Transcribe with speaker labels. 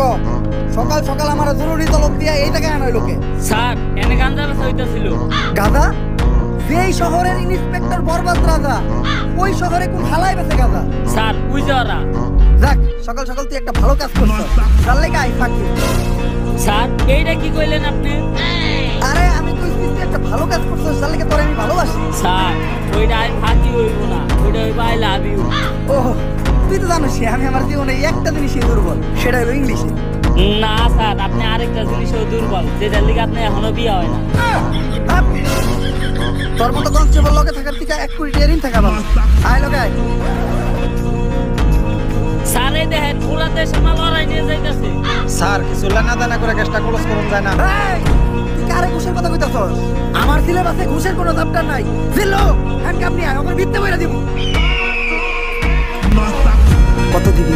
Speaker 1: ক সকাল সকাল আমার জরুরি তলব দিয়া এই টাকা আনই লোকে।
Speaker 2: স্যার এনে গাঞ্জা বেচা হইতাছিল।
Speaker 1: গাদা? যেই শহরের ইন্সপেক্টর বরবাদ রাজা ওই শহরে কোন হালাই বেচে গাদা?
Speaker 2: স্যার ওই যে ওরা।
Speaker 1: যাক সকাল সকাল তুই একটা ভালো কাজ করছ, তার লেগে আই ফাঁকি।
Speaker 2: স্যার এইটা কি কইলেন আপনি?
Speaker 1: আরে আমি কইছি তুই একটা ভালো কাজ করছিস, তার লেগে তোরে আমি ভালোবাসি।
Speaker 2: স্যার ওইটা আই ফাঁকি হইব না, ওইটা হইব আই লাভ ইউ।
Speaker 1: ও তুই তো জানিস আমি আমার জীবনে একটা জিনিসই দুর্বল, সেটা হলো ইংলিশে।
Speaker 2: না স্যার আপনি আরেকটা জিনিসও দুর্বল, যেটার লিগে আপনি এখনো বিয়ে হয় না।
Speaker 1: তোর মতো কনস্টেবল লগে থাকার থেকে 1 কোটি টাকা ঋণ থাকা ভালো। আয় লগে আয়।
Speaker 2: স্যার এই দেখেন পুরা দেশে মাল লড়াই নিয়ে যাইতেছে।
Speaker 3: স্যার কিছু লেনা দেনা করে কেসটা ক্লোজ করুন যায় না?
Speaker 1: এই, তুই কারে ঘুষের কথা কইতাছস? আমার সিলেবাসে ঘুষের কোনো চ্যাপ্টার নাই। জিল্লো হ্যান্ডকাপ নিয়ে আয়, ওকে ভিত্তে বইরা দিব। কত দিবি?